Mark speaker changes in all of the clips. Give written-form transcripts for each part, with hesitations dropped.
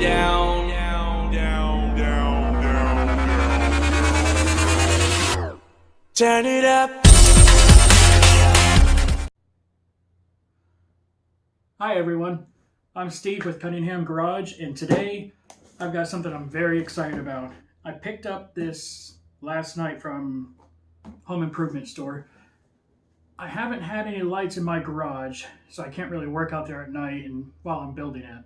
Speaker 1: down, down, down, down, down. Turn it up.
Speaker 2: Hi everyone, I'm Steve with Cunningham Garage, and today I've got something I'm very excited about. I picked up this last night from Home Improvement Store. I haven't had any lights in my garage, so I can't really work out there at night and while I'm building it.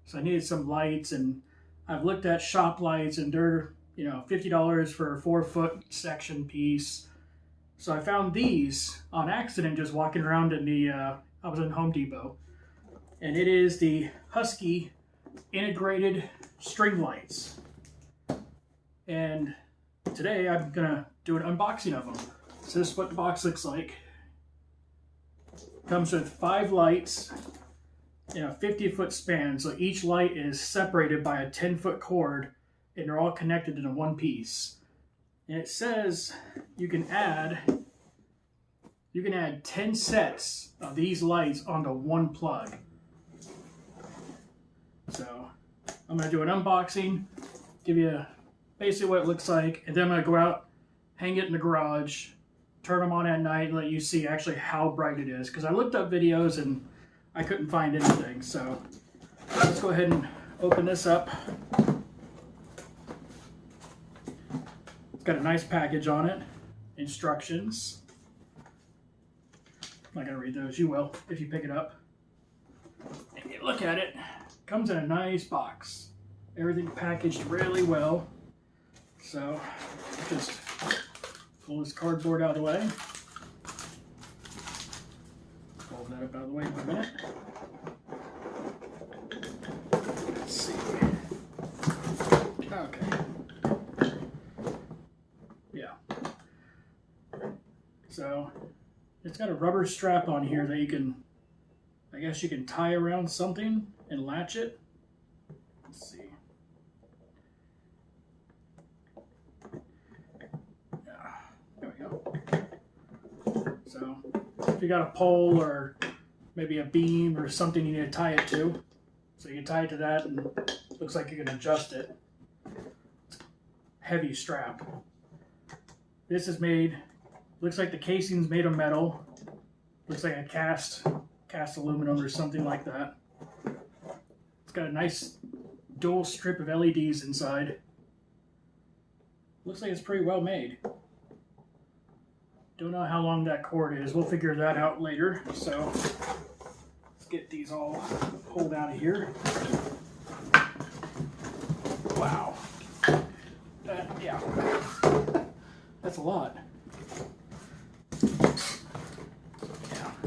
Speaker 2: So I needed some lights, and I've looked at shop lights, and they're $50 for a 4-foot section piece. So I found these on accident just walking around in I was in Home Depot. And it is the Husky integrated string lights. And today I'm gonna do an unboxing of them. So this is what the box looks like. Comes with 5 lights in a 50-foot span. So each light is separated by a 10-foot cord, and they're all connected in one piece. And it says you can add 10 sets of these lights onto one plug. So I'm going to do an unboxing, give you basically what it looks like, and then I'm going to go out, hang it in the garage, turn them on at night, and let you see actually how bright it is. Because I looked up videos and I couldn't find anything. So let's go ahead and open this up. It's got a nice package on it, instructions. I'm not going to read those, you will if you pick it up. And you look at it. Comes in a nice box. Everything packaged really well. So just pull this cardboard out of the way. Pull that up out of the way for a minute. Let's see. Okay. Yeah. So it's got a rubber strap on here that you can, I guess you can tie around something and latch it. Let's see. Yeah, there we go. So if you got a pole or maybe a beam or something you need to tie it to, so you can tie it to that, and it looks like you can adjust it. Heavy strap. This is made, looks like the casing's made of metal. Looks like a cast aluminum or something like that. Got a nice dual strip of LEDs inside. Looks like it's pretty well made. Don't know how long that cord is. We'll figure that out later. So let's get these all pulled out of here. Wow. Yeah. That's a lot.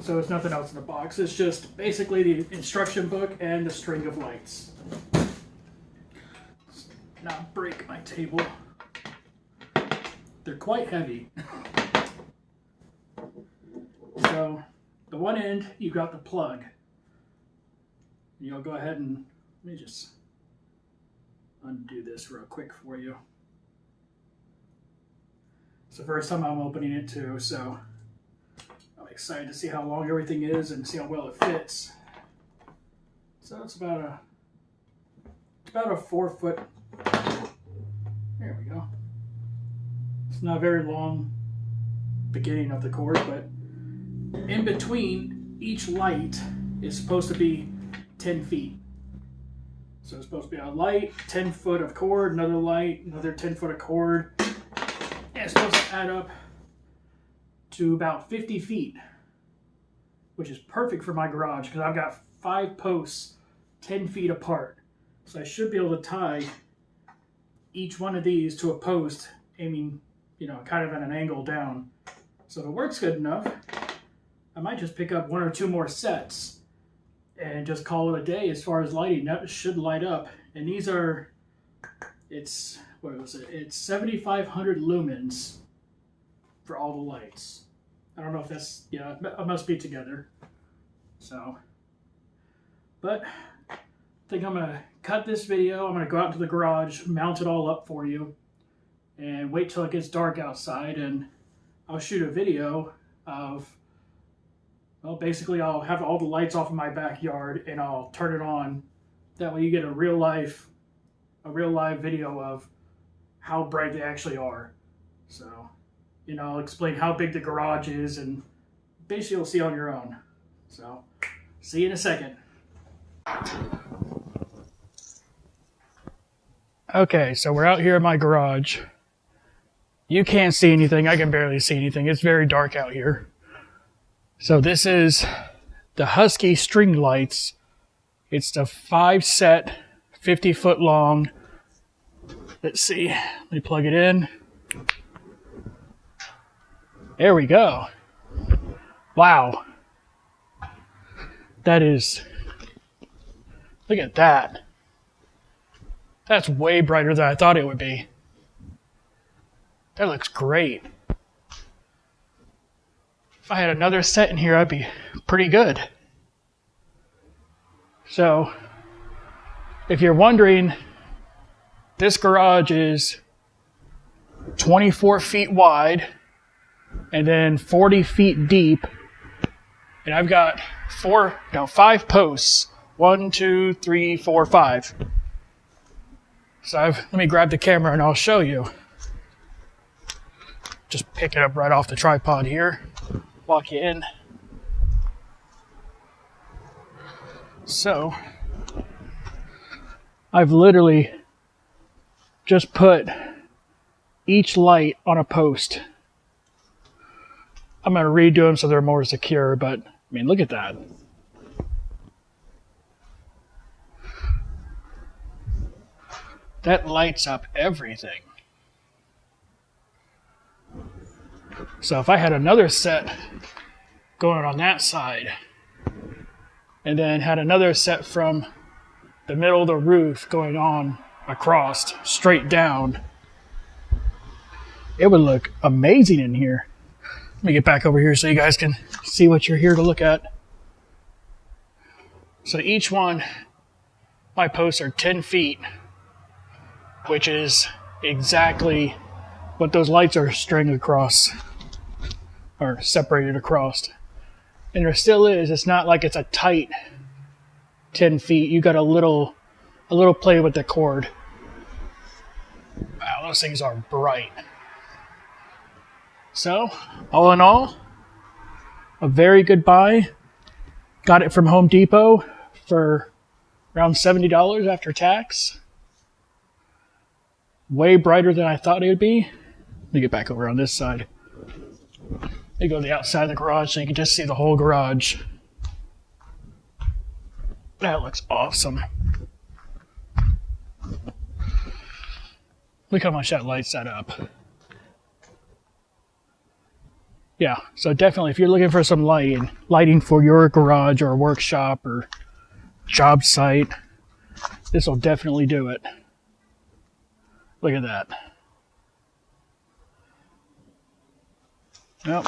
Speaker 2: So it's nothing else in the box. It's just basically the instruction book and the string of lights. Let's not break my table. They're quite heavy. So the one end, you've got the plug. You'll go ahead and, let me just undo this real quick for you. It's the first time I'm opening it too, so I'm excited to see how long everything is and see how well it fits. So it's about a 4-foot. There we go. It's not a very long beginning of the cord, but in between each light is supposed to be 10 feet. So it's supposed to be a light, 10 foot of cord, another light, another 10 foot of cord. And it's supposed to add up to about 50 feet, which is perfect for my garage because I've got 5 posts 10 feet apart. So I should be able to tie each one of these to a post aiming, kind of at an angle down. So if it works good enough, I might just pick up 1 or 2 more sets and just call it a day as far as lighting. That should light up. And these are, it's 7,500 lumens for all the lights. I don't know if that's, yeah, it must be together. So, but I think I'm gonna cut this video. I'm gonna go out to the garage, mount it all up for you, and wait till it gets dark outside, and I'll shoot a video of, well, basically I'll have all the lights off in my backyard, and I'll turn it on That way you get a real live video of how bright they actually are. So, you know, I'll explain how big the garage is, and basically you'll see on your own. So, see you in a second. Okay, so we're out here in my garage. You can't see anything. I can barely see anything. It's very dark out here. So this is the Husky string lights. It's the 5-set, 50-foot long. Let's see. Let me plug it in. There we go. Wow. That is... Look at that. That's way brighter than I thought it would be. That looks great. If I had another set in here, I'd be pretty good. So, if you're wondering, this garage is 24 feet wide and then 40 feet deep. And I've got 5 posts. 1, 2, 3, 4, 5. So let me grab the camera and I'll show you. Just pick it up right off the tripod here. Walk you in. So, I've literally just put each light on a post. I'm going to redo them so they're more secure, but I mean, look at that. That lights up everything. So if I had another set going on that side, and then had another set from the middle of the roof going on across, straight down, it would look amazing in here. Let me get back over here so you guys can see what you're here to look at. So each one, my posts are 10 feet, which is exactly what those lights are stringed across, or separated across. And there still is, it's not like it's a tight 10 feet. You got a little play with the cord. Wow, those things are bright. So, all in all, a very good buy. Got it from Home Depot for around $70 after tax. Way brighter than I thought it would be. Let me get back over on this side. Let me go to the outside of the garage so you can just see the whole garage. That looks awesome. Look how much that lights that up. Yeah, so definitely if you're looking for some lighting for your garage or workshop or job site, this will definitely do it. Look at that. Well,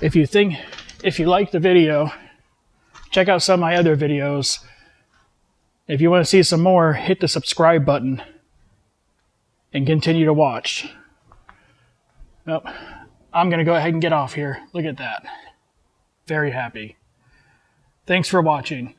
Speaker 2: if you like the video, check out some of my other videos. If you want to see some more, hit the subscribe button and continue to watch. Well, I'm going to go ahead and get off here. Look at that. Very happy. Thanks for watching.